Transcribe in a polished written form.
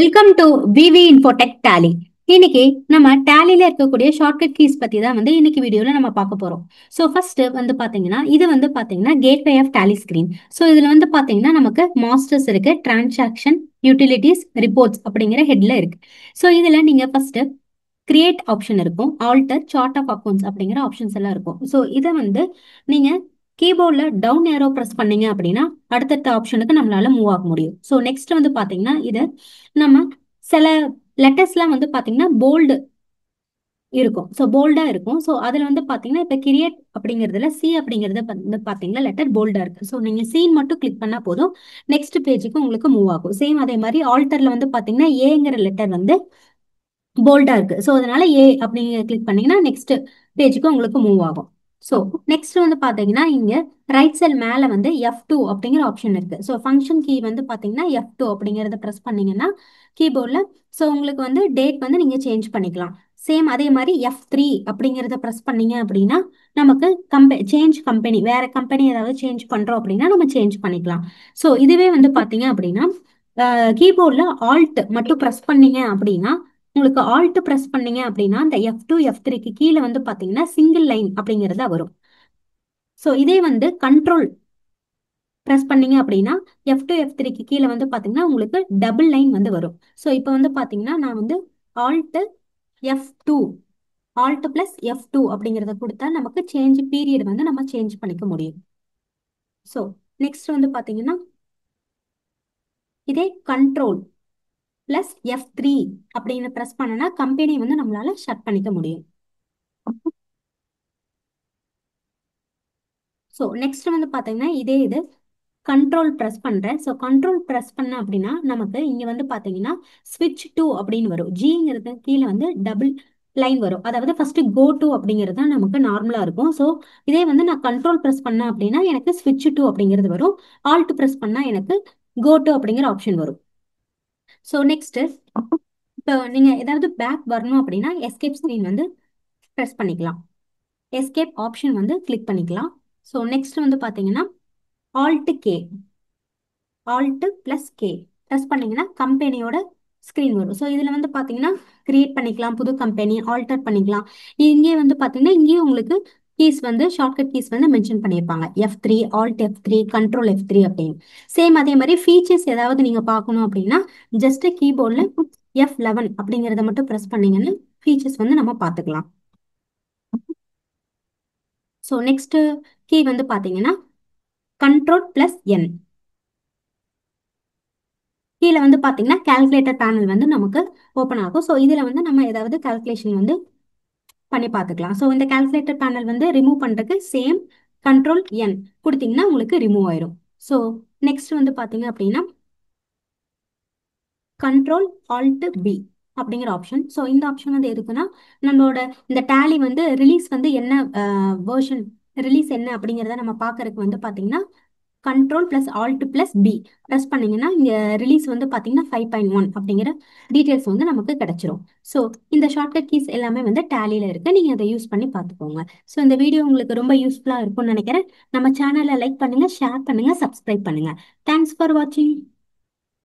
Welcome to VV Infotech Tally. இன்னைக்கு நம்ம டேலில இருக்கக்கூடிய ஷார்ட்கட் கீஸ் பத்தி தான் இன்னைக்கு வீடியோல நம்ம பார்க்க போறோம். ஸோ ஃபர்ஸ்ட் பாத்தீங்கன்னா இது பாத்தீங்கன்னா gateway of Tally screen. So இதுல பாத்தீங்கன்னா நமக்கு மாஸ்டர்ஸ் இருக்கு, டிரான்சாக்ஷன், யூட்டிலிட்டிஸ், ரிப்போர்ட்ஸ் அப்படிங்கிற ஹெட்ல இருக்கு. ஸோ இதுல நீங்க ஃபர்ஸ்ட் கிரியேட் ஆப்ஷன் இருக்கும், ஆல்டர், சார்ட் ஆஃப் அக்கௌண்ட்ஸ் அப்படிங்கிற ஆப்ஷன்ஸ் எல்லாம் இருக்கும். ஸோ இதை நீங்க கீபோர்ட்ல டவுன் ஏரோ ப்ரெஸ் பண்ணீங்க அப்படின்னா அடுத்தடுத்த ஆப்ஷனுக்கு நம்மளால மூவ் ஆக முடியும். ஸோ நெக்ஸ்ட் பாத்தீங்கன்னா இது நம்ம சில லெட்டர்ஸ்லாம் பாத்தீங்கன்னா போல்டு இருக்கும். ஸோ போல்டா இருக்கும். ஸோ அதுல பாத்தீங்கன்னா இப்ப கிரியேட் அப்படிங்கிறதுல சி அப்படிங்கிறது பாத்தீங்கன்னா லெட்டர் போல்டா இருக்கு. ஸோ நீங்க சீன் மட்டும் கிளிக் பண்ணா போதும், நெக்ஸ்ட் பேஜுக்கு உங்களுக்கு மூவ் ஆகும். சேம் அதே மாதிரி ஆல்டர்ல பாத்தீங்கன்னா ஏங்கிற லெட்டர் போல்டா இருக்கு. ஸோ அதனால ஏ அப்படிங்கிற கிளிக் பண்ணீங்கன்னா நெக்ஸ்ட் பேஜுக்கு உங்களுக்கு மூவ் ஆகும். ஸோ நெக்ஸ்ட் பாத்தீங்கன்னா இங்க ரைட் சைட் மேல F2 அப்படிங்கிற ஆப்ஷன் இருக்கு. ஸோ ஃபங்க்ஷன் கீ பாத்தீங்கன்னா F2 அப்படிங்கறத பிரஸ் பண்ணீங்கன்னா கீபோர்ட்ல ஸோ உங்களுக்கு டேட் நீங்க சேஞ்ச் பண்ணிக்கலாம். சேம் அதே மாதிரி F3 அப்படிங்கறத பிரஸ் பண்ணீங்க அப்படின்னா நமக்கு சேஞ்ச் கம்பெனி, வேற கம்பெனி ஏதாவது சேஞ்ச் பண்றோம் அப்படின்னா நம்ம சேஞ்ச் பண்ணிக்கலாம். ஸோ இதுவே பாத்தீங்க அப்படின்னா கீபோர்ட்ல ஆல்ட் மட்டும் பிரஸ் பண்ணீங்க அப்படின்னா உங்களுக்கு ஆல்ட் பிரஸ் பண்ணீங்க அப்படின்னா இந்த F2 F3க்கு கீழே பாத்தீங்கன்னா சிங்கிள் லைன் அப்படிங்கறத வரும். ஸோ இதே கண்ட்ரோல் பிரஸ் பண்ணீங்க அப்படின்னா F2 F3க்கு கீழே பாத்தீங்கன்னா உங்களுக்கு டபுள் லைன் வரும். ஸோ இப்போ பாத்தீங்கன்னா நான் alt F2 alt plus F2 அப்படிங்கறத கொடுத்தா நமக்கு சேஞ்ச் பீரியட் நம்ம சேஞ்ச் பண்ணிக்க முடியும். ஸோ நெக்ஸ்ட் பாத்தீங்கன்னா இதே கண்ட்ரோல் பிளஸ் F3 அப்படின்னு பிரஸ் பண்ணனா கம்பெனி நம்மளால ஷட் பண்ணிக்க முடியும். ஸோ நெக்ஸ்ட் பாத்தீங்கன்னா இதே இது கண்ட்ரோல் ப்ரெஸ் பண்றேன். ஸோ கண்ட்ரோல் ப்ரெஸ் பண்ண அப்படின்னா நமக்கு இங்க பாத்தீங்கன்னா ஸ்விட்ச் டு அப்படின்னு வரும். ஜிங்கிறது கீழே டபுள் லைன் வரும். அதாவது ஃபர்ஸ்ட் கோ டு அப்படிங்கிறது தான் நமக்கு நார்மலா இருக்கும். ஸோ இதே நான் கண்ட்ரோல் ப்ரெஸ் பண்ண அப்படின்னா எனக்கு ஸ்விட்ச் டு அப்படிங்கிறது வரும். ஆல்ட் ப்ரெஸ் பண்ணா எனக்கு கோ டு அப்படிங்கிற ஆப்ஷன் வரும். ஸோ நெக்ஸ்ட் இப்போ நீங்க ஏதாவது பேக் வரணும் அப்படின்னா எஸ்கேப் ஸ்கிரீன் ப்ரெஸ் பண்ணிக்கலாம். எஸ்கேப் ஆப்ஷன் கிளிக் பண்ணிக்கலாம். ஸோ நெக்ஸ்ட் பாத்தீங்கன்னா alt K, alt plus K press பண்ணீங்கன்னா கம்பெனியோட ஸ்கிரீன் வரும். ஸோ இதுல பாத்தீங்கன்னா கிரியேட் பண்ணிக்கலாம், புது கம்பெனி ஆல்டர் பண்ணிக்கலாம். இங்கே பாத்தீங்கன்னா இங்கேயும் உங்களுக்கு கீஸ் ஷார்ட்கட் கீஸ் மென்ஷன் பண்ணியிருப்பாங்க. F3, alt F3, control F3 அப்படின்னு. சேம் அதே மாதிரி ஃபீச்சர்ஸ் ஏதாவது நீங்க பார்க்கணும் அப்படின்னா ஜஸ்ட் கீபோர்ட்ல F11 அப்படிங்கறத மட்டும் ப்ரெஸ் பண்ணீங்கன்னா ஃபீச்சர்ஸ் நம்ம பார்த்துக்கலாம். ஸோ நெக்ஸ்ட் கீ பாத்தீங்கன்னா கண்ட்ரோல் பிளஸ் என். கீழே பாத்தீங்கன்னா கால்குலேட்டர் பேனல் நமக்கு ஓப்பன் ஆகும். ஸோ இதுல நம்ம ஏதாவது கால்குலேஷன் பண்ணி பார்த்துக்கலாம். ஸோ இந்த கால்குலேட்டர் பேனல் ரிமூவ் பண்றதுக்கு சேம் கண்ட்ரோல் என் கொடுத்தீங்கன்னா உங்களுக்கு ரிமூவ் ஆயிரும். ஸோ நெக்ஸ்ட் பாத்தீங்க அப்படின்னா கண்ட்ரோல் ஆல்ட் பி அப்படிங்கிற ஆப்ஷன். ஸோ இந்த ஆப்ஷன் எதுக்குன்னா நம்மளோட இந்த டேலி ரிலீஸ் என்ன வேர்ஷன் ரிலீஸ் என்ன அப்படிங்கிறத நம்ம பார்க்கறதுக்கு பாத்தீங்கன்னா control plus alt plus P press பண்ணீங்கன்னா இங்க ரிலீஸ் பாத்தீங்கன்னா 5.1 அப்படிங்கிற டீடைல்ஸ் நமக்கு கிடைச்சிரும். ஸோ இந்த ஷார்ட்கட் கீஸ் எல்லாமே டேலியில இருக்கு, நீங்க அதை யூஸ் பண்ணி பார்த்துக்கோங்க. ஸோ இந்த வீடியோ உங்களுக்கு ரொம்ப யூஸ்ஃபுல்லா இருக்கும்னு நினைக்கிறேன். நம்ம சேனலை லைக் பண்ணுங்க, ஷேர் பண்ணுங்க, சப்ஸ்கிரைப் பண்ணுங்க. தேங்க்ஸ் ஃபார் வாட்சிங்.